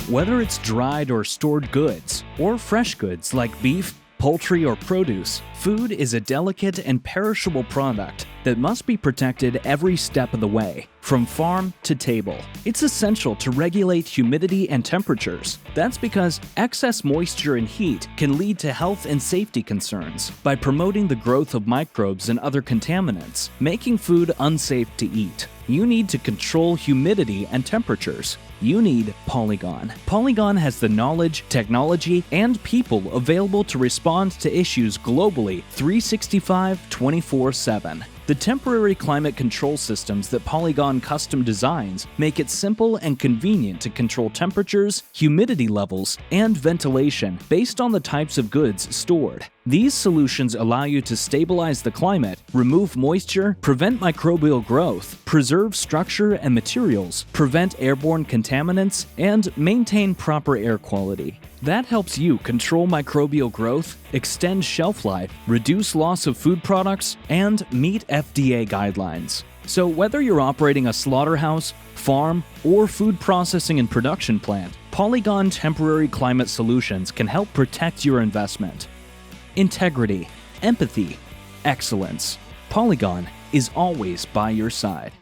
Whether it's dried or stored goods, or fresh goods like beef, poultry, or produce, food is a delicate and perishable product that must be protected every step of the way, from farm to table. It's essential to regulate humidity and temperatures. That's because excess moisture and heat can lead to health and safety concerns by promoting the growth of microbes and other contaminants, making food unsafe to eat. You need to control humidity and temperatures. You need Polygon. Polygon has the knowledge, technology, and people available to respond to issues globally 365, 24/7. The temporary climate control systems that Polygon custom designs make it simple and convenient to control temperatures, humidity levels, and ventilation based on the types of goods stored. These solutions allow you to stabilize the climate, remove moisture, prevent microbial growth, preserve structure and materials, prevent airborne contaminants, and maintain proper air quality. That helps you control microbial growth, extend shelf life, reduce loss of food products, and meet FDA guidelines. So whether you're operating a slaughterhouse, farm, or food processing and production plant, Polygon temporary climate solutions can help protect your investment. Integrity, empathy, excellence. Polygon is always by your side.